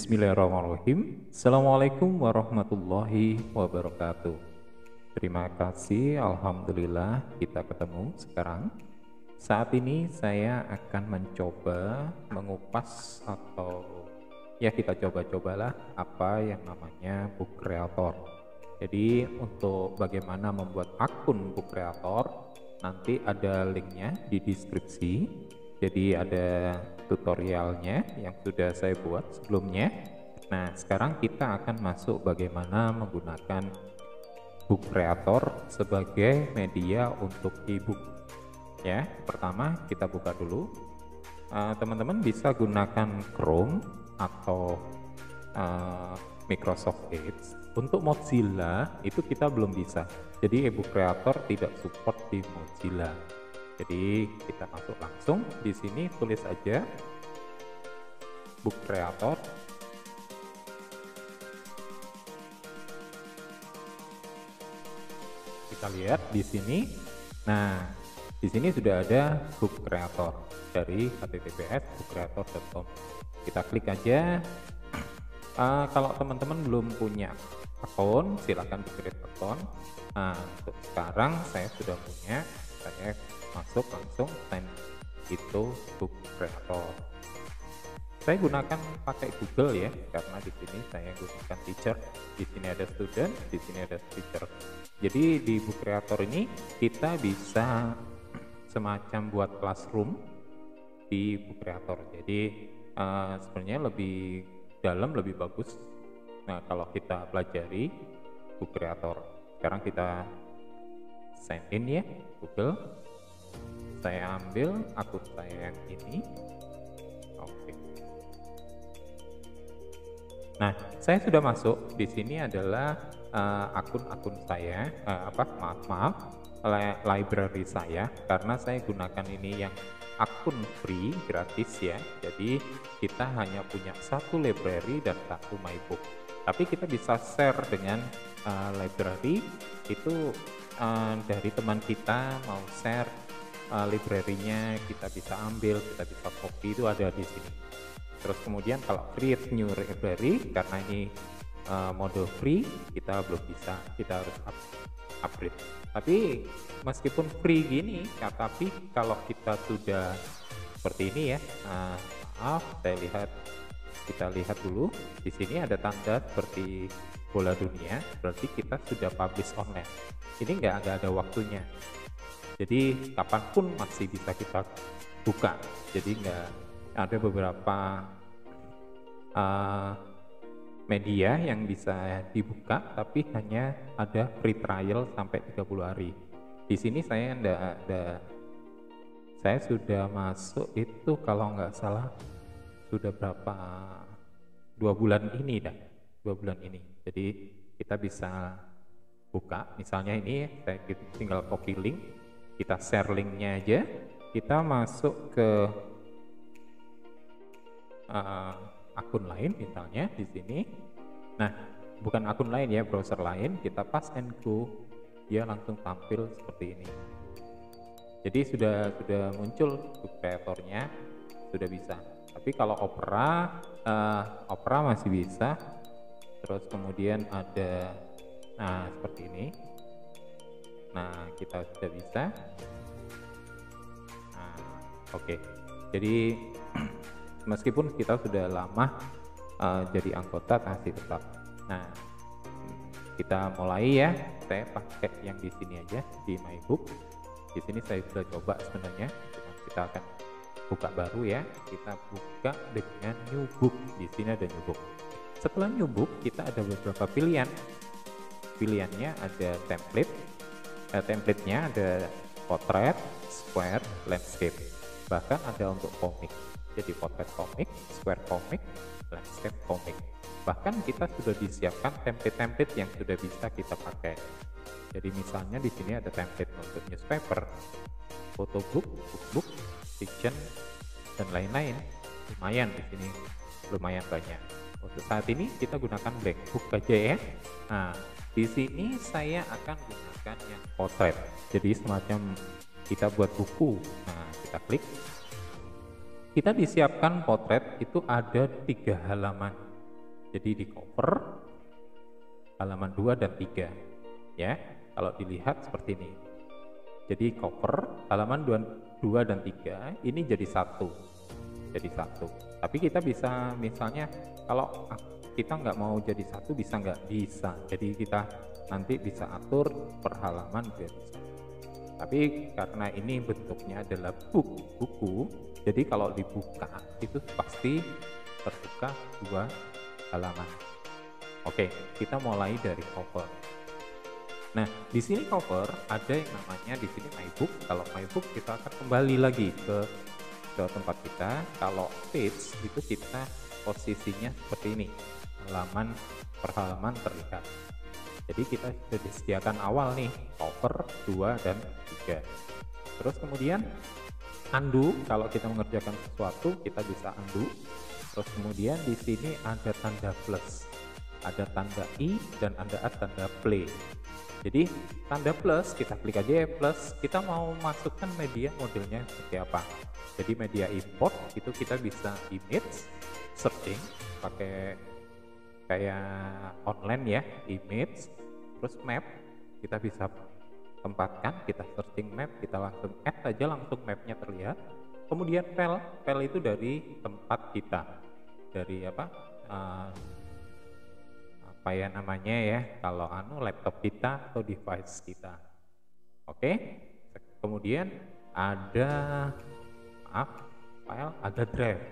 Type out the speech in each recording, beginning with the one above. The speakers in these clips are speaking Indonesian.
Bismillahirrahmanirrahim. Assalamualaikum warahmatullahi wabarakatuh. Terima kasih, Alhamdulillah kita ketemu sekarang. Saat ini saya akan mencoba mengupas atau ya kita coba-cobalah apa yang namanya book creator. Jadi untuk bagaimana membuat akun book creator, nanti ada linknya di deskripsi. Jadi ada tutorialnya yang sudah saya buat sebelumnya. Nah, sekarang kita akan masuk bagaimana menggunakan book creator sebagai media untuk ebook. Ya, pertama kita buka dulu. Teman-teman bisa gunakan Chrome atau Microsoft Edge. Untuk Mozilla itu kita belum bisa. Jadi ebook creator tidak support di Mozilla. Jadi kita masuk langsung di sini, tulis aja book creator. Kita lihat di sini. Nah, di sini sudah ada book creator dari https://bookcreator.com. Kita klik aja. Kalau teman-teman belum punya akun, silahkan create akun. Nah, untuk sekarang saya sudah punya. Saya masuk langsung sign itu book creator. Saya gunakan pakai Google ya, karena di sini saya gunakan teacher, di sini ada student, di sini ada teacher. Jadi di book creator ini kita bisa semacam buat classroom di book creator. Jadi sebenarnya lebih dalam, lebih bagus. Nah, kalau kita pelajari book creator. Sekarang kita sign in ya, Google. Saya ambil akun saya yang ini. Oke. Nah, saya sudah masuk. Di sini adalah akun-akun saya, library saya, karena saya gunakan ini yang akun free, gratis ya. Jadi kita hanya punya satu library dan satu mybook. Tapi kita bisa share dengan library itu dari teman kita mau share library-nya, kita bisa ambil, kita bisa copy, itu ada di sini. Terus kemudian kalau create new library, karena ini mode free, kita belum bisa, kita harus upgrade. Tapi meskipun free gini, tapi kalau kita sudah seperti ini ya, maaf, kita lihat dulu di sini ada tanda seperti bola dunia, berarti kita sudah publish online. Ini nggak ada waktunya. Jadi kapanpun masih bisa kita buka. Jadi nggak ada beberapa media yang bisa dibuka, tapi hanya ada free trial sampai 30 hari. Di sini saya saya sudah masuk itu kalau nggak salah sudah berapa 2 bulan ini dah, 2 bulan ini. Jadi kita bisa buka, misalnya ini saya tinggal copy link. Kita share linknya aja, kita masuk ke akun lain misalnya di sini. Nah, bukan akun lain ya, browser lain, kita paste and go, dia langsung tampil seperti ini. Jadi sudah muncul book creatornya, sudah bisa. Tapi kalau Opera masih bisa. Terus kemudian ada, nah seperti ini. Nah, kita sudah bisa. Nah, oke. Jadi meskipun kita sudah lama jadi anggota, masih tetap. Nah, kita mulai ya. Saya pakai yang di sini aja, di mybook. Di sini saya sudah coba sebenarnya. Kita akan buka baru ya. Kita buka dengan new book. Di sini ada new book. Setelah new book, kita ada beberapa pilihan. Pilihannya ada template-nya ada potret, square, landscape, bahkan ada untuk komik. Jadi potret komik, square komik, landscape komik. Bahkan kita sudah disiapkan template-template yang sudah bisa kita pakai. Jadi misalnya di sini ada template untuk newspaper, photobook, cookbook, fiction, dan lain-lain. Lumayan di sini, lumayan banyak. Untuk saat ini kita gunakan black book aja ya. Nah, di sini saya akan gunakan yang potret. Jadi semacam kita buat buku. Nah, kita klik. Kita disiapkan potret itu ada 3 halaman. Jadi di cover halaman 2 dan 3 ya. Kalau dilihat seperti ini. Jadi cover halaman 2 dan 3 ini jadi satu. Jadi satu. Tapi kita bisa misalnya kalau kita nggak mau jadi satu bisa nggak? Bisa. Jadi kita nanti bisa atur per halaman jadi satu. Tapi karena ini bentuknya adalah buku, jadi kalau dibuka itu pasti terbuka 2 halaman. Oke, kita mulai dari cover. Nah, di sini cover ada yang namanya di sini my book. Kalau my book kita akan kembali lagi ke tempat kita. Kalau page itu kita posisinya seperti ini, halaman per halaman terlihat. Jadi kita sudah disediakan awal nih cover 2 dan 3. Terus kemudian undo, kalau kita mengerjakan sesuatu kita bisa undo. Terus kemudian di sini ada tanda plus, ada tanda i dan ada tanda play. Jadi tanda plus kita klik aja ya, plus kita mau masukkan media modelnya seperti apa. Jadi media import itu kita bisa image searching pakai kayak online ya, image, terus map kita bisa tempatkan, kita searching map, kita langsung add aja, langsung mapnya terlihat. Kemudian file itu dari tempat kita, dari apa ya namanya ya, kalau laptop kita atau device kita. Oke, kemudian ada file, ada drive.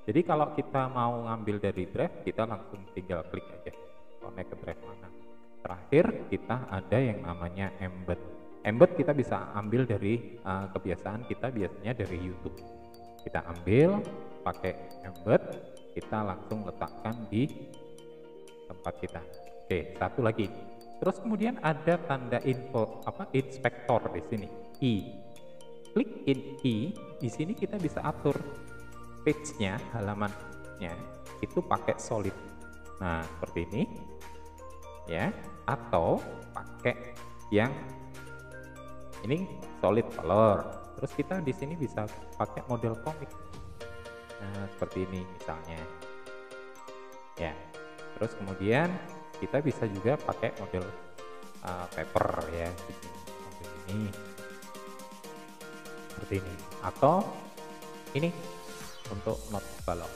Jadi kalau kita mau ngambil dari drive, kita langsung tinggal klik aja connect ke drive mana. Terakhir kita ada yang namanya embed. Embed kita bisa ambil dari kebiasaan kita biasanya dari YouTube. Kita ambil pakai embed, kita langsung letakkan di tempat kita. Oke, satu lagi. Terus kemudian ada tanda info inspektor di sini. I. Klik I. Di sini kita bisa atur page-nya, halamannya itu pakai solid. Nah, seperti ini ya, atau pakai yang ini solid color. Terus kita di sini bisa pakai model komik. Nah, seperti ini misalnya. Ya. Terus kemudian kita bisa juga pakai model paper ya, model ini. Seperti ini. Atau ini untuk not balok.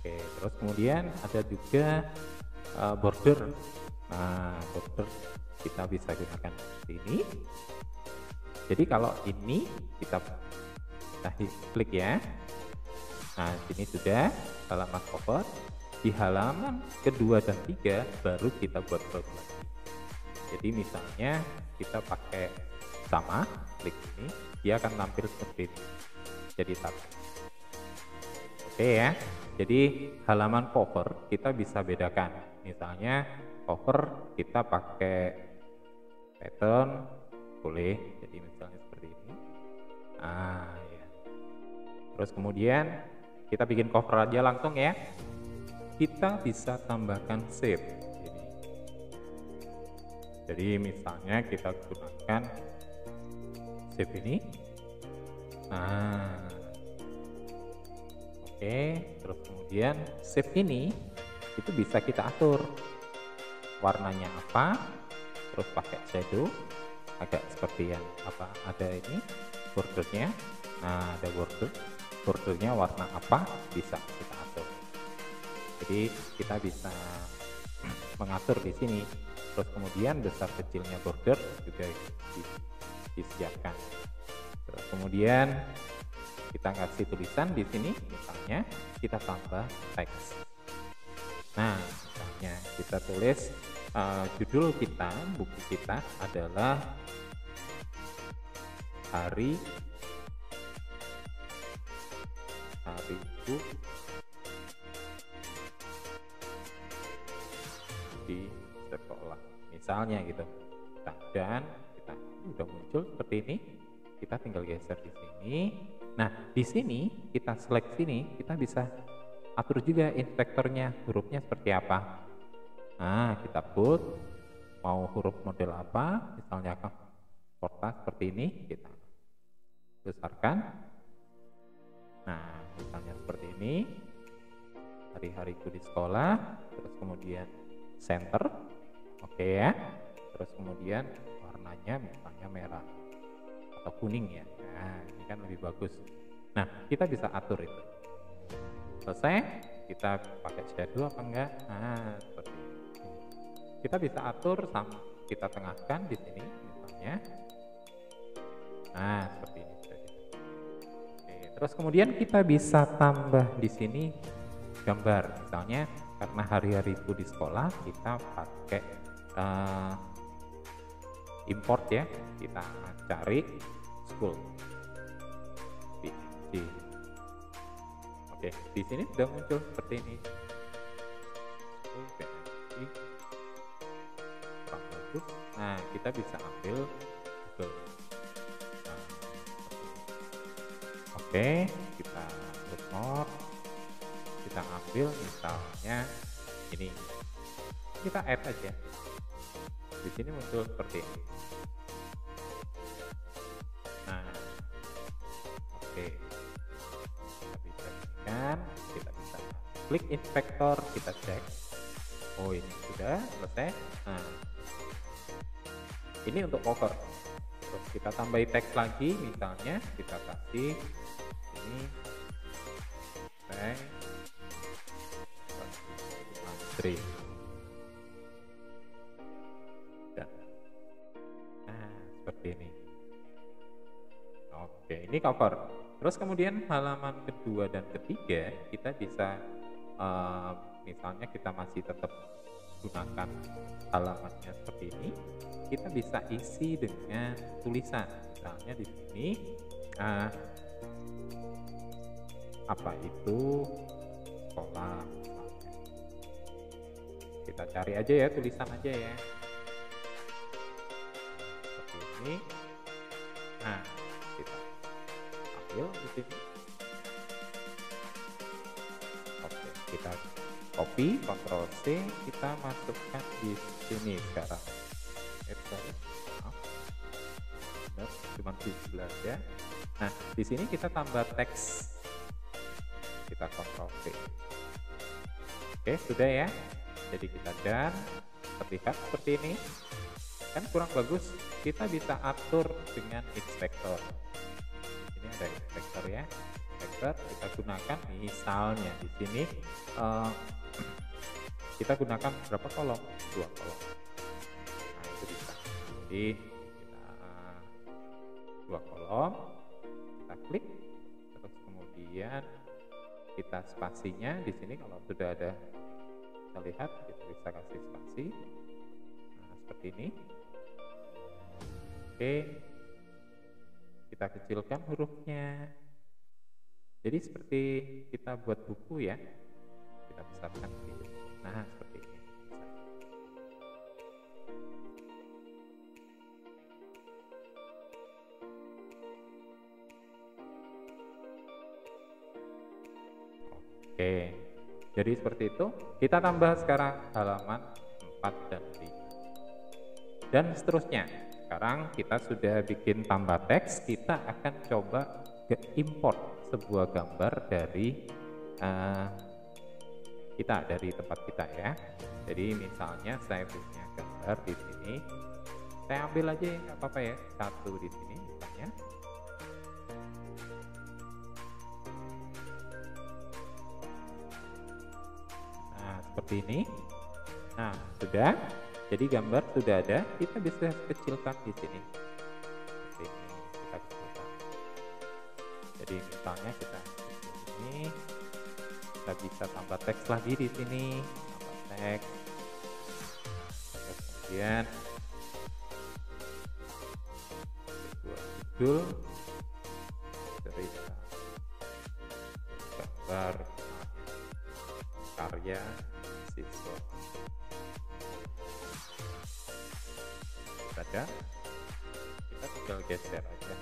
Oke, terus kemudian ada juga border. Nah, border kita bisa gunakan seperti ini. Jadi kalau ini kita klik ya. Nah, sini sudah halaman cover. Di halaman kedua dan 3 baru kita buat border. Jadi misalnya kita pakai sama, klik ini, dia akan tampil seperti ini. Jadi satu. Oke ya, jadi halaman cover kita bisa bedakan. Misalnya cover kita pakai pattern boleh, jadi misalnya seperti ini. Ya. Terus kemudian kita bikin cover aja langsung ya. Kita bisa tambahkan shape. Jadi misalnya kita gunakan shape ini. Nah. Oke, terus kemudian shape ini itu bisa kita atur warnanya apa, terus pakai shadow agak seperti yang ada ini bordernya. Nah, ada bordernya warna apa bisa kita atur. Jadi kita bisa mengatur di sini. Terus kemudian besar kecilnya border juga disiapkan. Terus kemudian kita kasih tulisan di sini, misalnya kita tambah teks. Nah, misalnya kita tulis judul kita, buku kita adalah hari Ibu di sekolah, misalnya gitu. Dan kita udah muncul seperti ini, kita tinggal geser di sini. Nah, di sini kita select sini, kita bisa atur juga inspektornya, hurufnya seperti apa. Nah, kita put mau huruf model apa, misalnya kotak seperti ini, kita besarkan. Nah, misalnya seperti ini. hari-hariku di sekolah, terus kemudian center, oke ya, terus kemudian warnanya misalnya merah atau kuning ya. Nah, ini kan lebih bagus. Nah, kita bisa atur itu. Selesai, kita pakai shadow apa enggak? Nah, seperti ini. Kita bisa atur sama kita tengahkan di sini misalnya. Nah, seperti ini. Oke, terus kemudian kita bisa tambah di sini gambar. Misalnya karena hari-hariku di sekolah, kita pakai import ya. Kita cari school. Oke, di sini sudah muncul seperti ini. Nah, kita bisa ambil Google. Nah, oke, kita ignore. Kita ambil misalnya ini. Kita add aja. Di sini muncul seperti ini. Nah, oke. Kita bisa klik inspektor, kita cek. Oh, ini sudah selesai. Nah, ini untuk cover. Terus kita tambahi teks lagi, misalnya kita kasih ini teks antri. Nah, seperti ini. Oke, ini cover. Terus kemudian halaman kedua dan ketiga kita bisa misalnya kita masih tetap gunakan halamannya seperti ini, kita bisa isi dengan tulisan. Misalnya di sini apa itu sekolah misalnya. Kita cari aja ya, tulisan aja ya. Seperti ini. Nah, kita ambil di sini. Oke, kita copy, Ctrl C, kita masukkan di sini sekarang. Maaf, cuma 17 ya. Nah, di sini kita tambah teks. Kita Ctrl V. Oke, sudah ya. Jadi kita dan terlihat seperti ini. Kan kurang bagus. Kita bisa atur dengan inspektor. Ini ada inspektor ya. Inspektor kita gunakan misalnya di sini kita gunakan berapa kolom? 2 kolom. Nah, itu bisa. Jadi kita 2 kolom, kita klik, terus kemudian kita spasinya di sini kalau sudah ada, kita lihat kita bisa kasih spasi. Nah, seperti ini. Oke, kita kecilkan hurufnya. Jadi seperti kita buat buku ya, kita besarkan sedikit. Nah, seperti ini. Oke, jadi seperti itu. Kita tambah sekarang halaman 4 dan 5 dan seterusnya. Sekarang kita sudah bikin tambah teks, kita akan coba import sebuah gambar dari dari tempat kita ya. Jadi misalnya saya punya gambar di sini, saya ambil aja nggak apa-apa ya, satu di sini misalnya. Nah, seperti ini. Nah, sudah. Jadi gambar sudah ada, kita bisa kecilkan di sini. Seperti ini, kita kecilkan. Jadi misalnya kita di sini, kita bisa tambah teks lagi di sini, tambah teks. Terus kemudian sebuah judul cerita gambar karya siswa. Ada, kita tinggal geser aja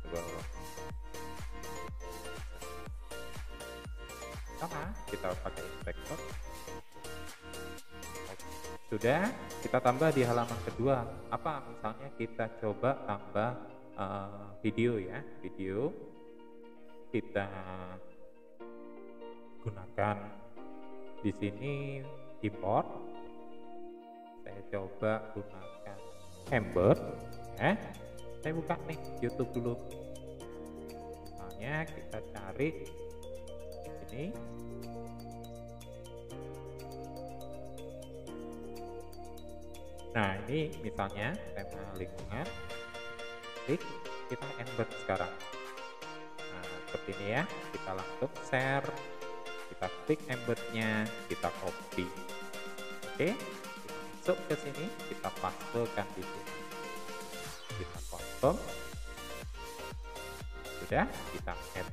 ke bawah. Sama, kita pakai inspektor. Sudah, kita tambah di halaman kedua. Apa? Misalnya kita coba tambah video ya, video. Kita gunakan di sini import, saya coba gunakan embed ya. Saya buka nih YouTube dulu, misalnya kita cari ini. Nah, ini misalnya tema lingkungan, klik, kita embed sekarang. Nah, seperti ini ya, kita langsung share, kita klik embednya, kita copy. Oke, kita masuk ke sini, kita pastekan di sini, kita confirm, sudah, kita add.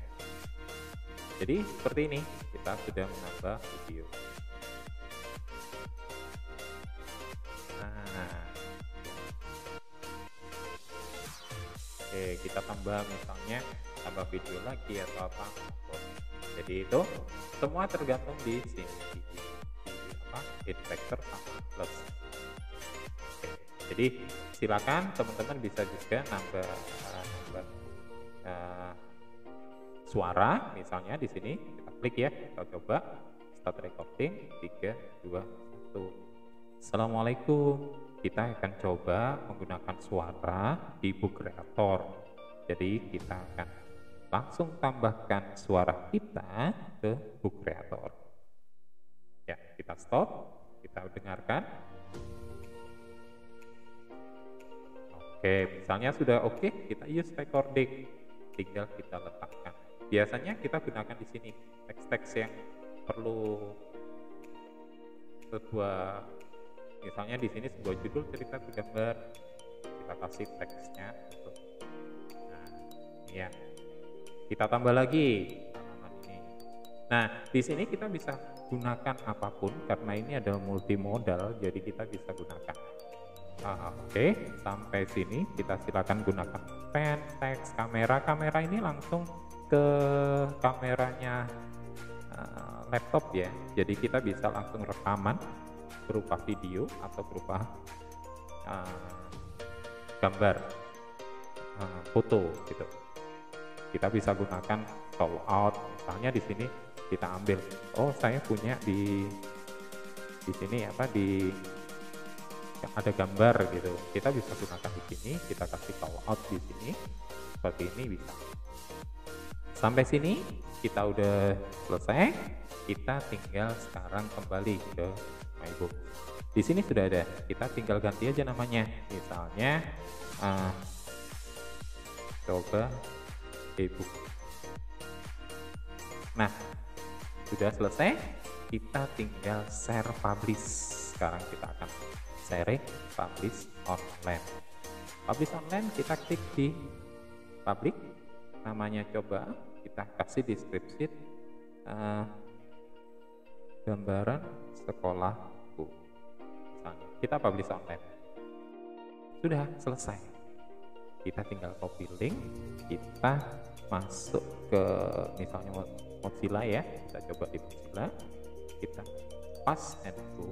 Jadi seperti ini, kita sudah menambah video. Oke, kita tambah misalnya tambah video lagi atau apa. Jadi itu semua tergantung di sini di inspector sama plus. Oke, jadi silakan teman-teman bisa juga nambah suara, misalnya di sini kita klik ya, kita coba start recording 3 2 1. Assalamualaikum. Kita akan coba menggunakan suara di Book Creator. Jadi kita akan langsung tambahkan suara kita ke Book Creator. Ya, kita stop, kita dengarkan. Oke, misalnya sudah oke, kita use recording, tinggal kita letakkan. Biasanya kita gunakan di sini teks-teks yang perlu sebuah, misalnya di sini sebuah judul cerita bergambar, kita kasih teksnya. Nah, ya, kita tambah lagi halaman ini. Nah, di sini kita bisa gunakan apapun karena ini adalah multimodal, jadi kita bisa gunakan. Oke, sampai sini kita silakan gunakan pen, teks, kamera. Kamera ini langsung ke kameranya laptop ya, jadi kita bisa langsung rekaman berupa video atau berupa gambar, foto gitu. Kita bisa gunakan call out, misalnya di sini kita ambil, oh saya punya di sini apa, di ada gambar gitu, kita bisa gunakan di sini, kita kasih call out di sini seperti ini bisa. Sampai sini kita udah selesai, kita tinggal sekarang kembali ke MyBook. Di sini sudah ada, kita tinggal ganti aja namanya, misalnya coba e-book. Nah, sudah selesai, kita tinggal share publish. Sekarang kita akan sharing publish online. Publish online kita klik di public, namanya coba, kita kasih deskripsi gambaran sekolahku, misalnya kita publish online. Sudah selesai, kita tinggal copy link, kita masuk ke misalnya Mozilla ya, kita coba di Mozilla, kita paste and go.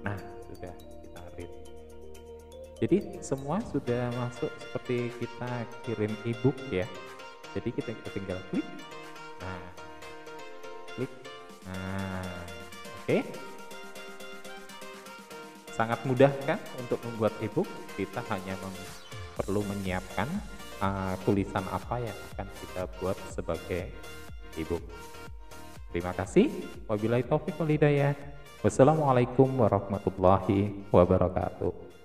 Nah, sudah kita read. Jadi semua sudah masuk seperti kita kirim ebook ya. Jadi kita tinggal klik. Nah, klik. Nah, oke. Sangat mudah kan untuk membuat ebook. Kita hanya perlu menyiapkan tulisan apa yang akan kita buat sebagai ebook. Terima kasih. Wabillahi taufiq wal hidayah. Wassalamualaikum warahmatullahi wabarakatuh.